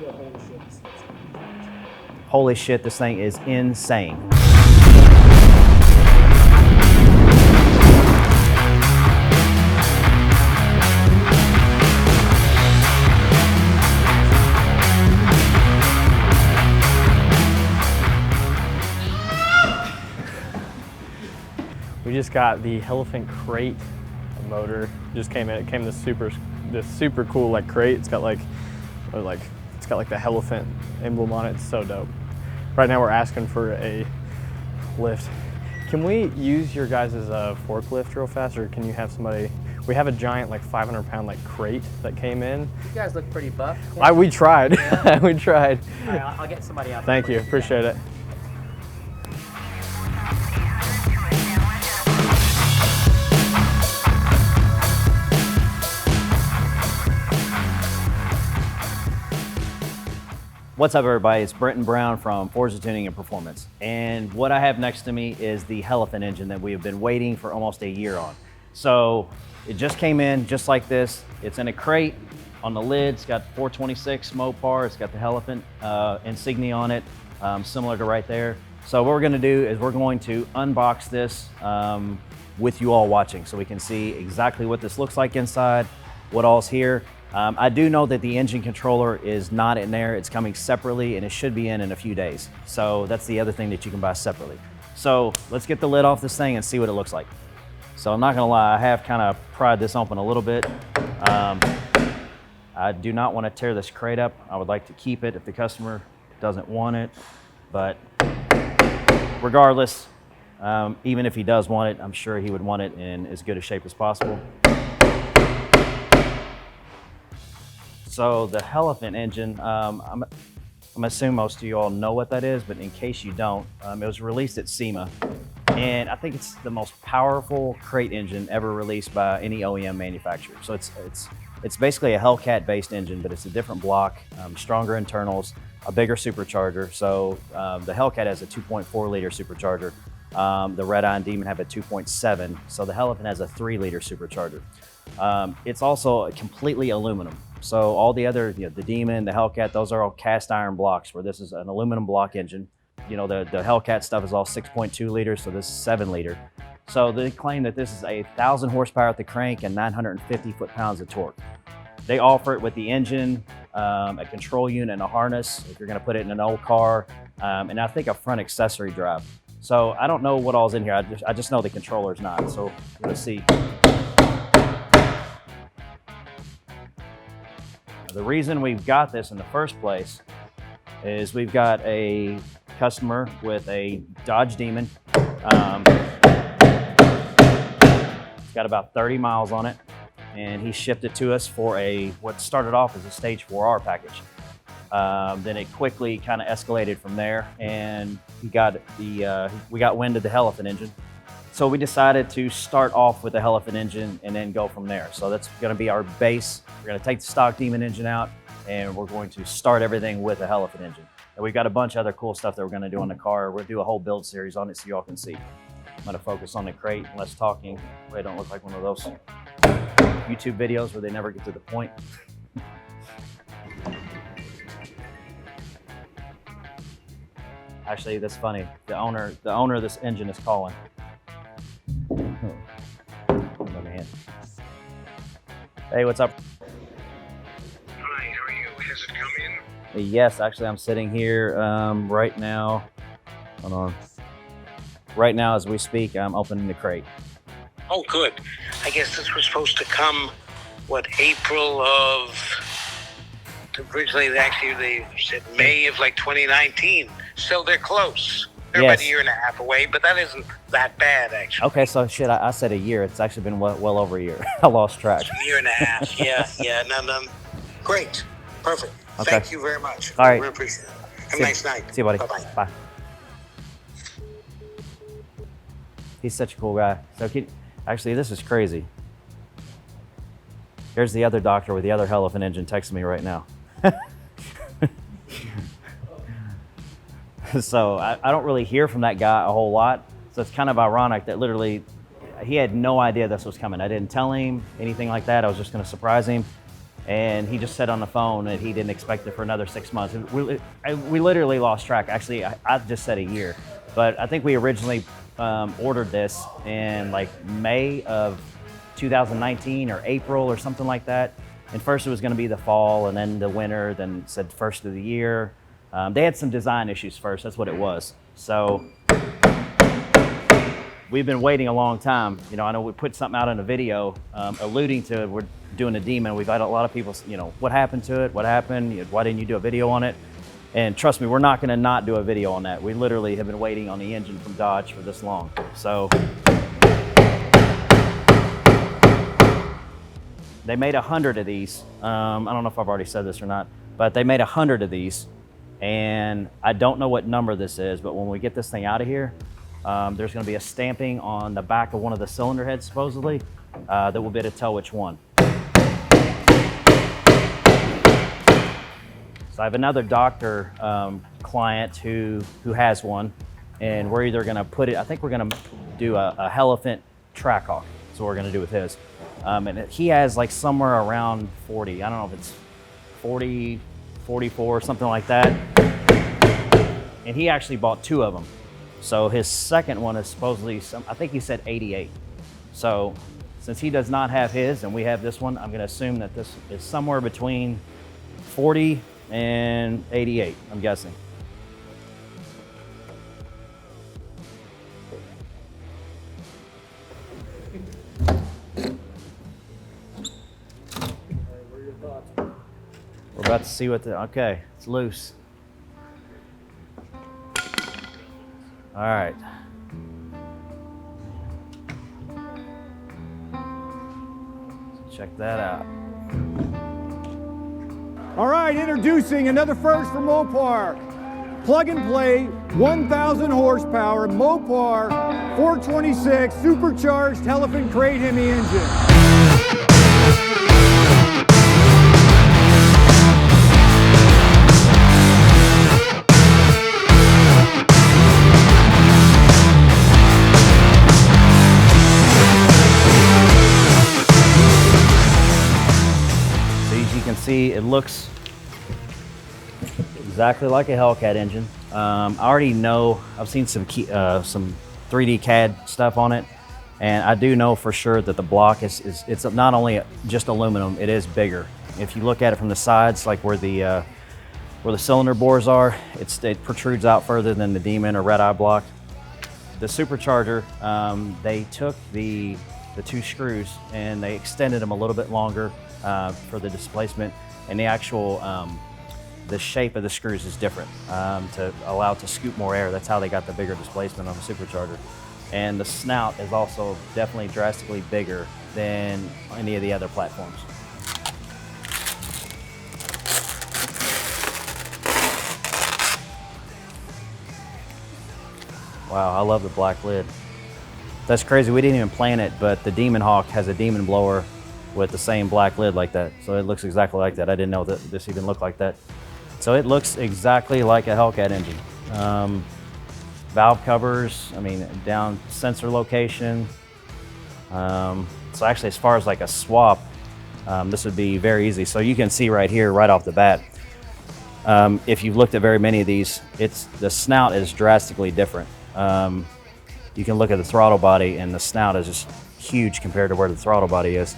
Yeah, holy shit, this thing's huge. Holy shit, this thing is insane. We just got the Hellephant crate motor. Just came in. It came this super cool like crate. It's got like the Hellephant emblem on it. It's so dope. Right now we're asking for a lift. Can we use your guys' forklift real fast, or can you have somebody? We have a giant like 500-pound like crate that came in. You guys look pretty buff. We tried. Yeah. We tried. All right, I'll get somebody out. Thank you. Appreciate it. What's up, everybody? It's Brenton Brown from Forza Tuning and Performance. And what I have next to me is the Hellephant engine that we have been waiting for almost a year on. So it just came in just like this. It's in a crate. On the lid, it's got 426 Mopar. It's got the Hellephant insignia on it, similar to right there. So what we're gonna do is we're going to unbox this with you all watching so we can see exactly what this looks like inside, what all's here. I do know that the engine controller is not in there. It's coming separately and it should be in a few days. So that's the other thing that you can buy separately. So let's get the lid off this thing and see what it looks like. So I'm not gonna lie, I have kind of pried this open a little bit. I do not want to tear this crate up. I would like to keep it if the customer doesn't want it, but regardless, even if he does want it, I'm sure he would want it in as good a shape as possible. So the Hellephant engine, I'm assuming most of you all know what that is, but in case you don't, it was released at SEMA. And I think it's the most powerful crate engine ever released by any OEM manufacturer. So it's basically a Hellcat based engine, but it's a different block, stronger internals, a bigger supercharger. So the Hellcat has a 2.4 liter supercharger. The Red Eye and Demon have a 2.7. So the Hellephant has a 3 liter supercharger. It's also completely aluminum. So all the other, the Demon, the Hellcat, those are all cast iron blocks, where this is an aluminum block engine. The Hellcat stuff is all 6.2 liters, so this is 7 liter. So they claim that this is 1,000 horsepower at the crank and 950 foot-pounds of torque. They offer it with the engine, a control unit, and a harness if you're gonna put it in an old car, and I think a front accessory drive. So I don't know what all's in here. I just know the controller's not, so let's see. The reason we've got this in the first place is we've got a customer with a Dodge Demon. It's got about 30 miles on it, and he shipped it to us for what started off as a Stage 4R package. Then it quickly kind of escalated from there, and we got wind of the Hellephant engine. So we decided to start off with the Hellephant engine and then go from there. So that's gonna be our base. We're gonna take the stock Demon engine out, and we're going to start everything with a Hellephant engine. And we've got a bunch of other cool stuff that we're gonna do on the car. We'll do a whole build series on it so y'all can see. I'm gonna focus on the crate and less talking. I don't look like one of those YouTube videos where they never get to the point. Actually, that's funny. The owner of this engine is calling. Oh, man. Hey, what's up? Hi, how are you? Has it come in? Yes, actually, I'm sitting here right now. Hold on. Right now, as we speak, I'm opening the crate. Oh, good. I guess this was supposed to come, April of... Originally, they said May of 2019. So they're close. They're about a year and a half away, but that isn't that bad, actually. Okay, so shit, I said a year. It's actually been well over a year. I lost track. A year and a half, yeah. No. Great. Perfect. Okay. Thank you very much. All right. We appreciate it. Have a nice night. See you, buddy. Bye-bye. Bye. He's such a cool guy. So actually, this is crazy. Here's the other doctor with the other Hellephant engine texting me right now. So I don't really hear from that guy a whole lot. So it's kind of ironic that literally he had no idea this was coming. I didn't tell him anything like that. I was just going to surprise him. and he just said on the phone that he didn't expect it for another 6 months. We literally lost track. Actually, I just said a year, but I think we originally ordered this in like May of 2019 or April or something like that. And first it was going to be the fall, and then the winter, then said first of the year. They had some design issues first, that's what it was. So we've been waiting a long time. You know, I know we put something out in a video alluding to we're doing a Demon. We've had a lot of people, you know, what happened to it? What happened? Why didn't you do a video on it? And trust me, we're not gonna not do a video on that. We literally have been waiting on the engine from Dodge for this long. So they made 100 of these. I don't know if I've already said this or not, but they made 100 of these. And I don't know what number this is, but when we get this thing out of here, there's going to be a stamping on the back of one of the cylinder heads, supposedly, that will be able to tell which one. So I have another doctor client who has one, and we're either going to put it, I think we're going to do a Hellephant Trackhawk. That's what we're going to do with his. And he has like somewhere around 40. I don't know if it's 40, 44, something like that. And he actually bought 2 of them. So his second one is supposedly, I think he said 88. So since he does not have his and we have this one, I'm gonna assume that this is somewhere between 40 and 88, I'm guessing. We're about to see what okay, it's loose. All right. Check that out. All right, introducing another first for Mopar. Plug and play, 1,000 horsepower, Mopar 426 supercharged Hellephant crate Hemi engine. See, it looks exactly like a Hellcat engine. I already know, I've seen some 3D CAD stuff on it, and I do know for sure that the block it's not only just aluminum, it is bigger. If you look at it from the sides, like where the cylinder bores are, it protrudes out further than the Demon or Red Eye block. The Supercharger, they took the 2 screws and they extended them a little bit longer for the displacement, and the actual the shape of the screws is different to allow it to scoop more air. That's how they got the bigger displacement on the Supercharger. And the snout is also definitely drastically bigger than any of the other platforms. Wow, I love the black lid. That's crazy, we didn't even plan it, but the Demon Hawk has a Demon blower with the same black lid like that. So it looks exactly like that. I didn't know that this even looked like that. So it looks exactly like a Hellcat engine. Valve covers, I mean, down sensor location. So actually, as far as like a swap, this would be very easy. So you can see right here, right off the bat, if you've looked at very many of these, the snout is drastically different. You can look at the throttle body, and the snout is just huge compared to where the throttle body is.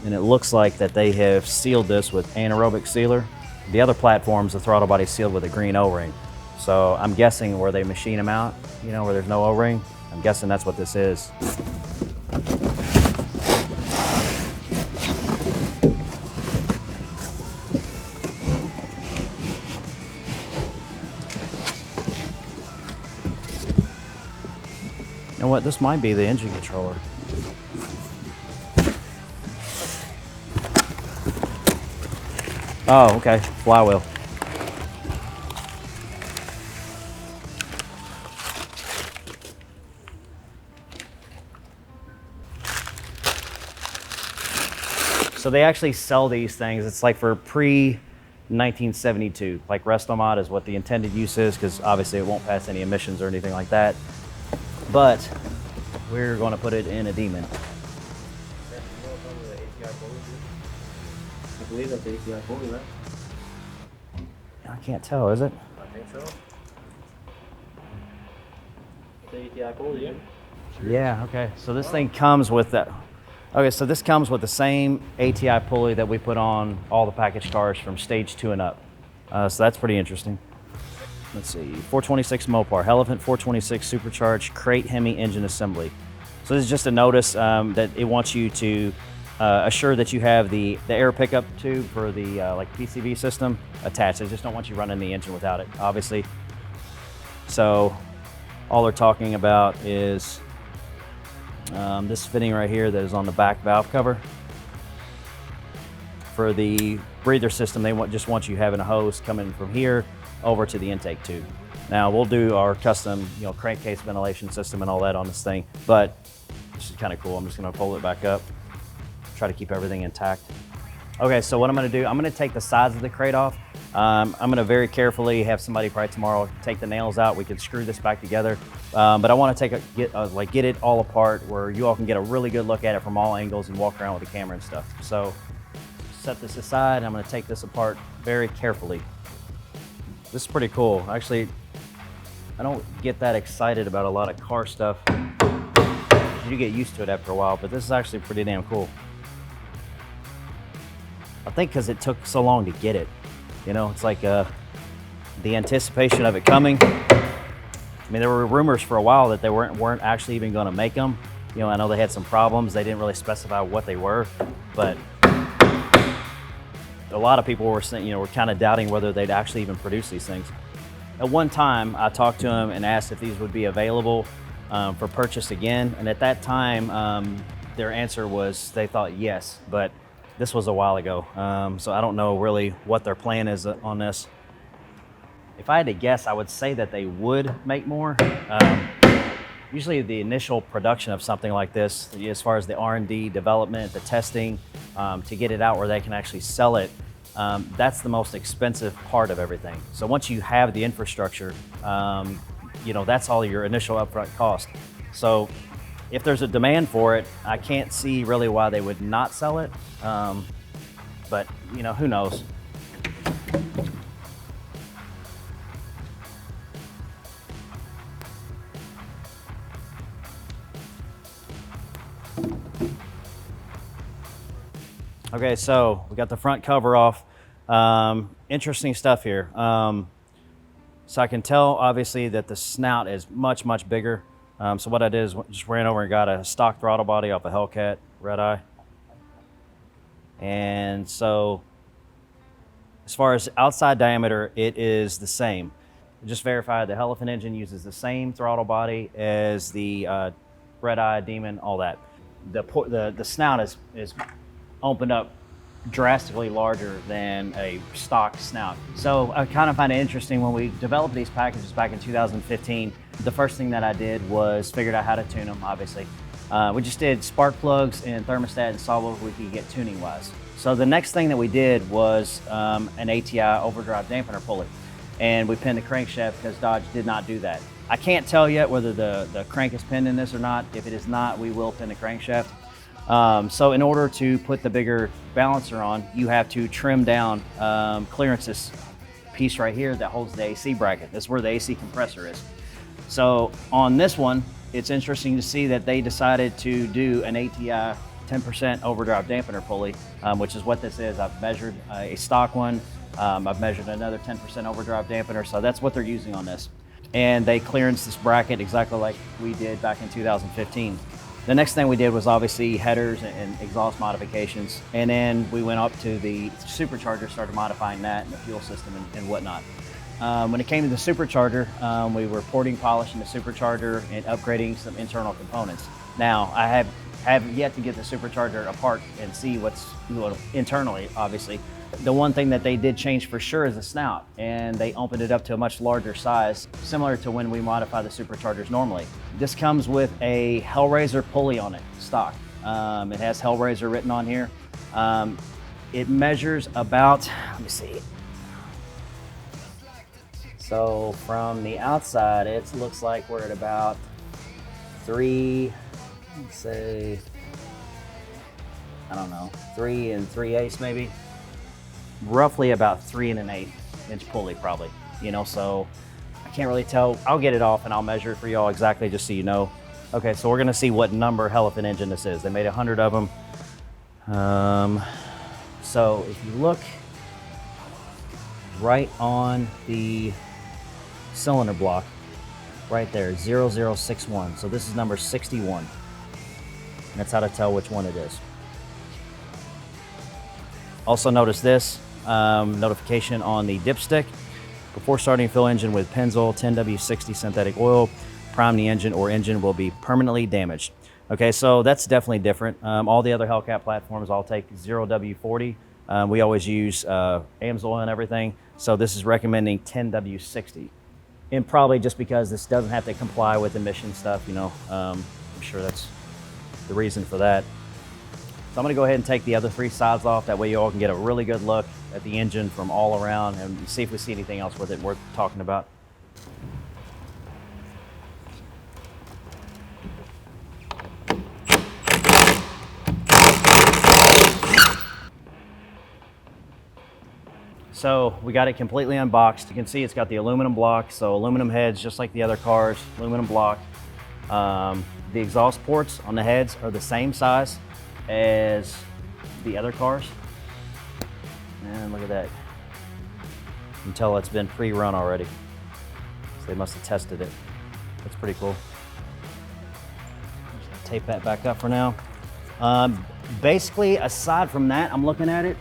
And it looks like that they have sealed this with anaerobic sealer. The other platforms, the throttle body is sealed with a green O-ring. So I'm guessing where they machine them out, you know, where there's no O-ring, I'm guessing that's what this is. You know what, this might be the engine controller. Oh, okay, flywheel. So they actually sell these things. It's like for pre-1972. Like Restomod is what the intended use is, because obviously it won't pass any emissions or anything like that. But we're going to put it in a Demon. believe that's ATI Pulley, right? I can't tell, is it? I think so. It's ATI Pulley, yeah. Yeah, okay. So this thing comes with that. Okay, so this comes with the same ATI pulley that we put on all the package cars from stage 2 and up. So that's pretty interesting. Let's see, 426 Mopar, Hellephant 426 supercharged crate Hemi engine assembly. So this is just a notice that it wants you to assure that you have the air pickup tube for the like PCV system attached. They just don't want you running the engine without it, obviously. So all they're talking about is this fitting right here that is on the back valve cover. For the breather system, they just want you having a hose coming from here over to the intake tube. Now we'll do our custom, crankcase ventilation system and all that on this thing, but this is kind of cool. I'm just gonna pull it back up, try to keep everything intact. Okay, so what I'm gonna do, I'm gonna take the sides of the crate off. I'm gonna very carefully have somebody probably tomorrow take the nails out. We can screw this back together, but I want to get it all apart where you all can get a really good look at it from all angles and walk around with the camera and stuff. So set this aside, and I'm gonna take this apart very carefully. This is pretty cool. Actually, I don't get that excited about a lot of car stuff. You get used to it after a while, but this is actually pretty damn cool. I think because it took so long to get it. It's like the anticipation of it coming. I mean, there were rumors for a while that they weren't actually even going to make them. I know they had some problems. They didn't really specify what they were, but a lot of people were saying, were kind of doubting whether they'd actually even produce these things. At one time, I talked to them and asked if these would be available for purchase again, and at that time, their answer was they thought yes, but this was a while ago, so I don't know really what their plan is on this. If I had to guess, I would say that they would make more. Usually the initial production of something like this, as far as the R&D development, the testing, to get it out where they can actually sell it, that's the most expensive part of everything. So once you have the infrastructure, that's all your initial upfront cost. So if there's a demand for it, I can't see really why they would not sell it. But who knows? Okay, so we got the front cover off. Interesting stuff here. So I can tell obviously that the snout is much, much bigger. So what I did is just ran over and got a stock throttle body off a Hellcat red eye. And so as far as outside diameter, it is the same. Just verified the Hellephant engine uses the same throttle body as the red eye, Demon, all that. The snout is opened up drastically larger than a stock snout. So I kind of find it interesting when we developed these packages back in 2015, the first thing that I did was figured out how to tune them, obviously. We just did spark plugs and thermostat and saw what we could get tuning wise. So the next thing that we did was an ATI Overdrive dampener pulley. And we pinned the crankshaft because Dodge did not do that. I can't tell yet whether the crank is pinned in this or not. If it is not, we will pin the crankshaft. So in order to put the bigger balancer on, you have to trim down clearance this piece right here that holds the AC bracket. That's where the AC compressor is. So on this one, it's interesting to see that they decided to do an ATI 10% overdrive dampener pulley, which is what this is. I've measured a stock one. I've measured another 10% overdrive dampener. So that's what they're using on this. And they clearance this bracket exactly like we did back in 2015. The next thing we did was obviously headers and exhaust modifications. And then we went up to the supercharger, started modifying that and the fuel system and whatnot. When it came to the supercharger, we were porting, polishing the supercharger and upgrading some internal components. Now, I have yet to get the supercharger apart and see what's internally, obviously. The one thing that they did change for sure is the snout, and they opened it up to a much larger size, similar to when we modify the superchargers normally. This comes with a Hellraiser pulley on it, stock. It has Hellraiser written on here. It measures about, let me see. So from the outside, it looks like we're at about 3 and 3/8 maybe. roughly about 3 1/8 inch pulley probably, you know, so I can't really tell. I'll get it off and I'll measure it for y'all exactly just so you know. Okay, so we're gonna see what number Hellephant engine this is. They made 100 of them. So if you look right on the cylinder block, right there, 0061. So this is number 61. And that's how to tell which one it is. Also notice this, notification on the dipstick. Before starting fill engine with Pennzoil 10W60 synthetic oil, prime the engine or engine will be permanently damaged. Okay, so that's definitely different. All the other Hellcat platforms all take 0W40. We always use AMSOIL and everything. So this is recommending 10W60. And probably just because this doesn't have to comply with emission stuff, you know, I'm sure that's the reason for that. So I'm gonna go ahead and take the other 3 sides off. That way you all can get a really good look at the engine from all around and see if we see anything else with it worth talking about. So we got it completely unboxed. You can see it's got the aluminum block, so aluminum heads just like the other cars, aluminum block. The exhaust ports on the heads are the same size as the other cars. And look at that. You can tell it's been pre-run already. So they must have tested it. That's pretty cool. Just tape that back up for now. Basically, aside from that, I'm looking at it.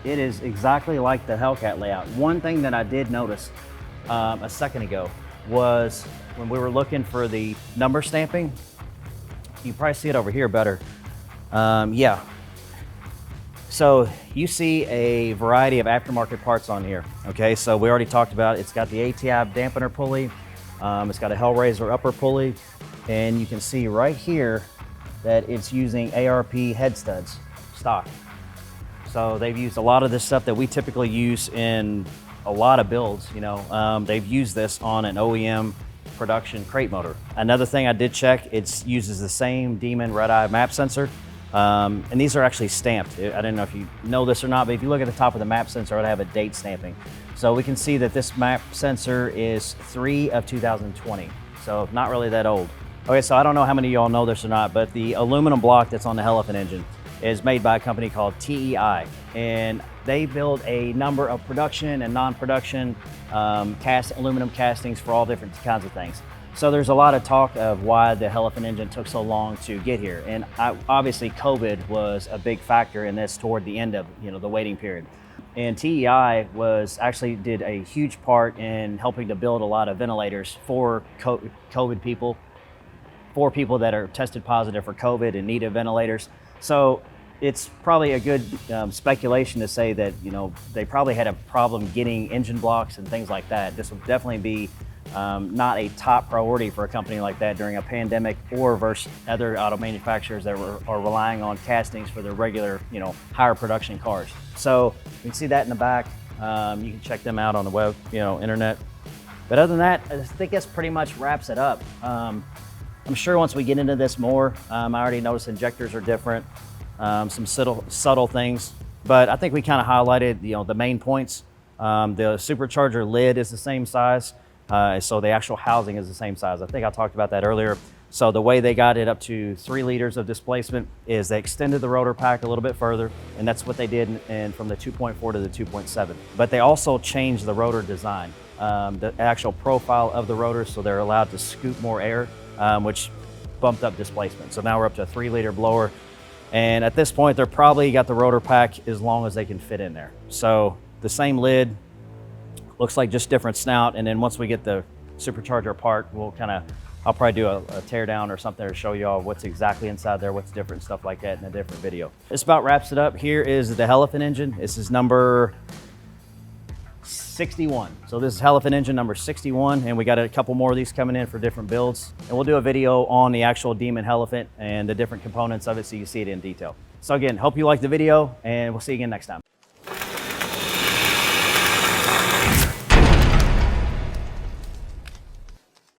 It is exactly like the Hellcat layout. One thing that I did notice a second ago was when we were looking for the number stamping, you probably see it over here better. Yeah. So you see a variety of aftermarket parts on here. Okay, so we already talked about it. It's got the a.k.a. dampener pulley. It's got a Hellraiser upper pulley. And you can see right here that it's using ARP head studs, stock. So they've used a lot of this stuff that we typically use in a lot of builds, you know. They've used this on an OEM production crate motor. Another thing I did check, it uses the same Demon red-eye map sensor. And these are actually stamped. I don't know if you know this or not, but if you look at the top of the map sensor, it'll have a date stamping. So we can see that this map sensor is 3 of 2020. So not really that old. Okay, so I don't know how many of y'all know this or not, but the aluminum block that's on the Hellephant engine is made by a company called TEI, and they build a number of production and non-production aluminum castings for all different kinds of things. So there's a lot of talk of why the Hellephant engine took so long to get here, and obviously COVID was a big factor in this toward the end of the waiting period. And TEI did a huge part in helping to build a lot of ventilators for COVID people, for people that are tested positive for COVID and needed ventilators. So it's probably a good speculation to say that they probably had a problem getting engine blocks and things like that. This would definitely be not a top priority for a company like that during a pandemic, or versus other auto manufacturers that are relying on castings for their regular, higher production cars. So you can see that in the back. You can check them out on the web, internet. But other than that, I think this pretty much wraps it up. I'm sure once we get into this more, I already noticed injectors are different, some subtle things, but I think we kind of highlighted the main points. The supercharger lid is the same size, so the actual housing is the same size. I think I talked about that earlier. So the way they got it up to 3 liters of displacement is they extended the rotor pack a little bit further, and that's what they did from the 2.4 to the 2.7. But they also changed the rotor design, the actual profile of the rotors, so they're allowed to scoop more air, which bumped up displacement. So now we're up to a 3-liter blower. And at this point, they're probably got the rotor pack as long as they can fit in there. So the same lid, looks like just different snout. And then once we get the supercharger apart, I'll probably do a tear down or something to show you all what's exactly inside there, what's different, stuff like that in a different video. This about wraps it up. Here is the Hellephant engine. This is number 61. So this is Hellephant engine number 61, and we got a couple more of these coming in for different builds. And we'll do a video on the actual Demon Hellephant and the different components of it so you see it in detail. So again, hope you liked the video, and we'll see you again next time.